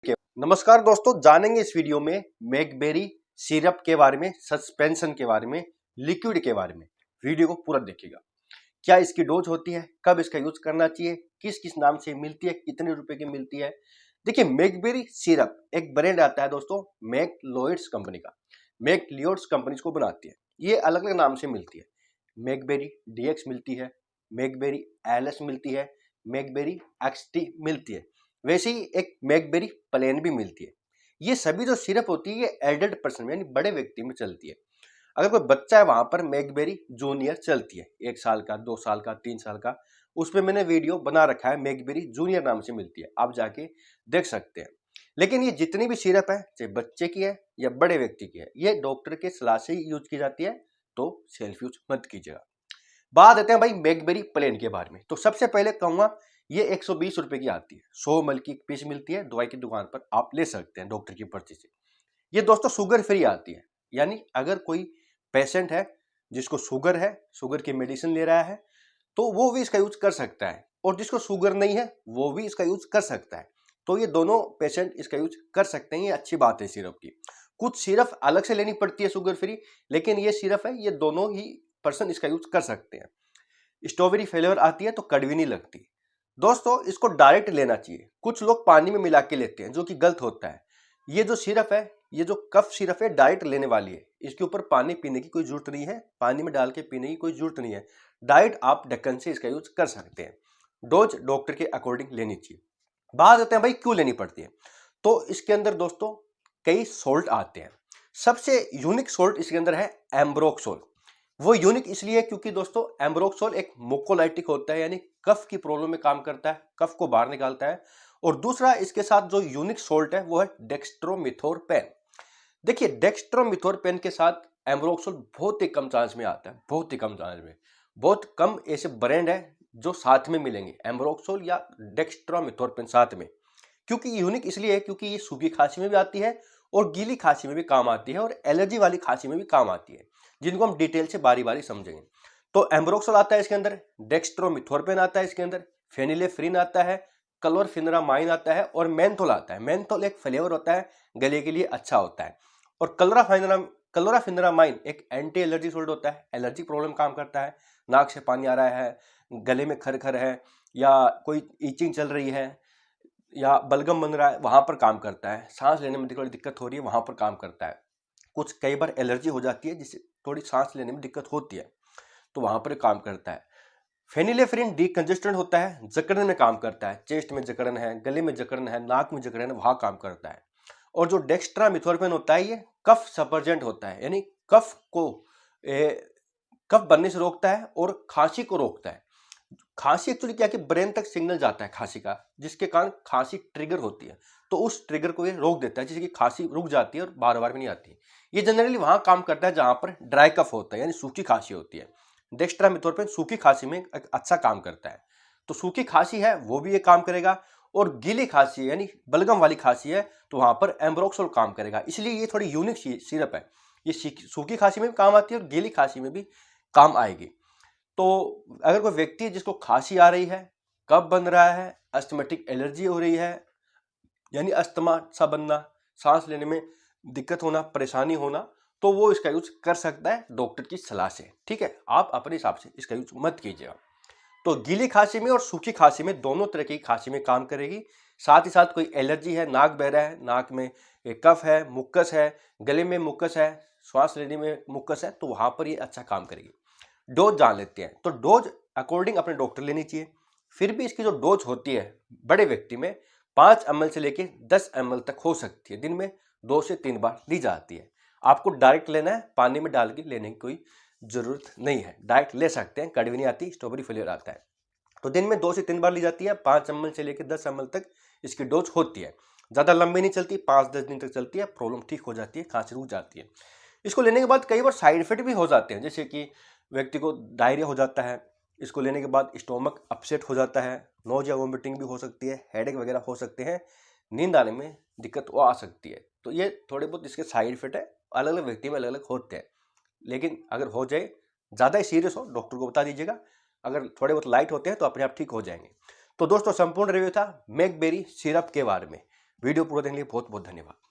नमस्कार दोस्तों, जानेंगे इस वीडियो में मैकबेरी सिरप के बारे में, सस्पेंशन के बारे में, लिक्विड के बारे में। वीडियो को पूरा देखिएगा। क्या इसकी डोज होती है, कब इसका यूज करना चाहिए, किस किस नाम से मिलती है, कितने रुपए की मिलती है। देखिए, मैकबेरी सिरप एक ब्रांड आता है दोस्तों, मैकलोइड्स कंपनी का। मैकलियोड्स कंपनी इसको बनाती है। ये अलग अलग नाम से मिलती है। मैकबेरी डीएक्स मिलती है, मैकबेरी एलएस मिलती है, मैकबेरी एक्सटी मिलती है। वैसे ही एक मैकबेरी प्लेन भी मिलती है। ये सभी जो सिरप होती है ये एडल्ट पर्सन में यानी बड़े व्यक्ति में चलती है। अगर कोई बच्चा है वहां पर मैकबेरी जूनियर चलती है, 1 साल का, 2 साल का, 3 साल का। उसमें मैंने वीडियो बना रखा है, मैकबेरी जूनियर नाम से मिलती है, आप जाके देख सकते हैं। लेकिन ये जितनी भी सिरप है, चाहे बच्चे की है या बड़े व्यक्ति की है, ये डॉक्टर के सलाह से ही यूज की जाती है, तो सेल्फ यूज मत कीजिएगा। बात देते हैं भाई मैकबेरी प्लेन के बारे में। तो सबसे पहले कहूंगा, ये 120 रुपए की आती है, 100 ml की पीस मिलती है, दवाई की दुकान पर आप ले सकते हैं डॉक्टर की पर्ची से। ये दोस्तों शुगर फ्री आती है, यानी अगर कोई पेशेंट है जिसको शुगर है, शुगर की मेडिसिन ले रहा है, तो वो भी इसका यूज कर सकता है, और जिसको शुगर नहीं है वो भी इसका यूज कर सकता है। तो ये दोनों पेशेंट इसका यूज कर सकते हैं। ये अच्छी बात है सिरप की। कुछ सिरप अलग से लेनी पड़ती है शुगर फ्री, लेकिन ये सिरप है, ये दोनों ही पर्सन इसका यूज कर सकते हैं। स्ट्रॉबेरी फ्लेवर आती है तो कड़वी नहीं लगती। दोस्तों, इसको डायरेक्ट लेना चाहिए। कुछ लोग पानी में मिला के लेते हैं, जो कि गलत होता है। ये जो सिरप है, ये जो कफ सिरप है, डायरेक्ट लेने वाली है। इसके ऊपर पानी पीने की कोई जरूरत नहीं है, पानी में डाल के पीने की कोई जरूरत नहीं है। डायरेक्ट आप ढक्कन से इसका यूज कर सकते हैं। डोज डॉक्टर के अकॉर्डिंग लेनी चाहिए। बात करते हैं भाई क्यों लेनी पड़ती है। तो इसके अंदर दोस्तों कई सोल्ट आते हैं। सबसे यूनिक सोल्ट इसके अंदर है एम्ब्रोक्सोल। वो यूनिक इसलिए है क्योंकि दोस्तों एम्ब्रोक्सोल एक मुकोलाइटिक होता है, यानी कफ की प्रॉब्लम में काम करता है, कफ को बाहर निकालता है। और दूसरा इसके साथ जो यूनिक सोल्ट है वो है डेक्स्ट्रोमिथोरपेन। देखिए, डेक्स्ट्रोमिथोरपेन के साथ एम्ब्रोक्सोल बहुत ही कम चांस में आता है, बहुत ही कम चांस में। बहुत कम ऐसे ब्रांड है जो साथ में मिलेंगे, एम्ब्रोक्सोल या डेक्स्ट्रोमिथोरपेन साथ में। क्योंकि यूनिक इसलिए है क्योंकि ये सूखी खांसी में भी आती है और गीली खांसी में भी काम आती है, और एलर्जी वाली खांसी में भी काम आती है, जिनको हम डिटेल से बारी बारी समझेंगे। तो एम्ब्रोक्सोल आता है इसके अंदर, डेक्स्ट्रोमिथोरपेन आता है इसके अंदर, फेनिलेफ्रिन आता है, क्लोरफेनिरामाइन आता है, और मेंथोल आता है। मेंथोल एक फ्लेवर होता है, गले के लिए अच्छा होता है। और क्लोराफेनिरामाइन एक एंटी एलर्जी सोल्ट होता है, एलर्जी प्रॉब्लम काम करता है। नाक से पानी आ रहा है, गले में खरखर है, या कोई ईचिंग चल रही है, या बलगम बन रहा है, वहां पर काम करता है। सांस लेने में थोड़ी दिक्कत हो रही है, वहां पर काम करता है। कुछ कई बार एलर्जी हो जाती है जिससे थोड़ी सांस लेने में दिक्कत होती है, तो वहां पर काम करता है। फेनिलेफ्रिन डीकंजेस्टेंट होता है, जकड़न में काम करता है। चेस्ट में जकड़न है, गले में जकड़न है, नाक में जकड़न है, वहां काम करता है। और जो डेक्स्ट्रामिथोरपेन होता है, ये कफ सपर्जेंट होता है, यानी कफ को कफ बनने से रोकता है और खांसी को रोकता है। खांसी एक्चुअली क्या कि ब्रेन तक सिग्नल जाता है खांसी का, जिसके कारण खांसी ट्रिगर होती है, तो उस ट्रिगर को ये रोक देता है, जिससे कि खांसी रुक जाती है और बार बार भी नहीं आती। ये जनरली वहां काम करता है जहां पर ड्राई कफ होता है, यानी सूखी खांसी होती है। डेक्स्ट्रामिथोरपेन सूखी खांसी में एक अच्छा काम करता है। तो सूखी खांसी है वो भी ये काम करेगा, और गीली खांसी यानी बलगम वाली खांसी है तो वहां पर एम्ब्रोक्सोल काम करेगा। इसलिए ये थोड़ी यूनिक सिरप है। ये सूखी खांसी में भी काम आती है और गीली खांसी में भी काम आएगी। तो अगर कोई व्यक्ति है जिसको खांसी आ रही है, कफ बन रहा है, अस्थमेटिक एलर्जी हो रही है, यानी अस्थमा सा बनना, सांस लेने में दिक्कत होना, परेशानी होना, तो वो इसका यूज कर सकता है डॉक्टर की सलाह से। ठीक है, आप अपने हिसाब से इसका यूज मत कीजिएगा। तो गीली खांसी में और सूखी खांसी में, दोनों तरह की खांसी में काम करेगी। साथ ही साथ कोई एलर्जी है, नाक बह रहा है, नाक में कफ है, मुक्कस है, गले में मुक्कस है, श्वास लेने में मुक्कस है, तो वहां पर ये अच्छा काम करेगी। डोज जान लेते हैं। तो डोज अकॉर्डिंग अपने डॉक्टर लेनी चाहिए। फिर भी इसकी जो डोज होती है बड़े व्यक्ति में 5 ml से लेके 10 ml तक हो सकती है। दिन में 2 से 3 बार ली जाती है। आपको डायरेक्ट लेना है, पानी में डाल के लेने की कोई जरूरत नहीं है, डायरेक्ट ले सकते हैं, कड़वी नहीं आती, स्ट्रॉबेरी फ्लेवर आता है। तो दिन में 2 से 3 बार ली जाती है। 5 ml से लेकर 10 ml तक इसकी डोज होती है। ज़्यादा लंबी नहीं चलती, 5-10 दिन तक चलती है, प्रॉब्लम ठीक हो जाती है, खांसी रुक जाती है। इसको लेने के बाद कई बार साइड इफेक्ट भी हो जाते हैं, जैसे कि व्यक्ति को डायरिया हो जाता है, इसको लेने के बाद स्टोमक अपसेट हो जाता है, नोजिया वोमिटिंग भी हो सकती है, हेडेक वगैरह हो सकते हैं, नींद आने में दिक्कत वो आ सकती है। तो ये थोड़े बहुत इसके साइड इफेक्ट है, अलग अलग व्यक्ति में अलग अलग होते हैं। लेकिन अगर हो जाए, ज़्यादा ही सीरियस हो, डॉक्टर को बता दीजिएगा। अगर थोड़े बहुत लाइट होते हैं तो अपने आप ठीक हो जाएंगे। तो दोस्तों, संपूर्ण रिव्यू था मैकबेरी सिरप के बारे में। वीडियो पूरा देखने के लिए बहुत बहुत धन्यवाद।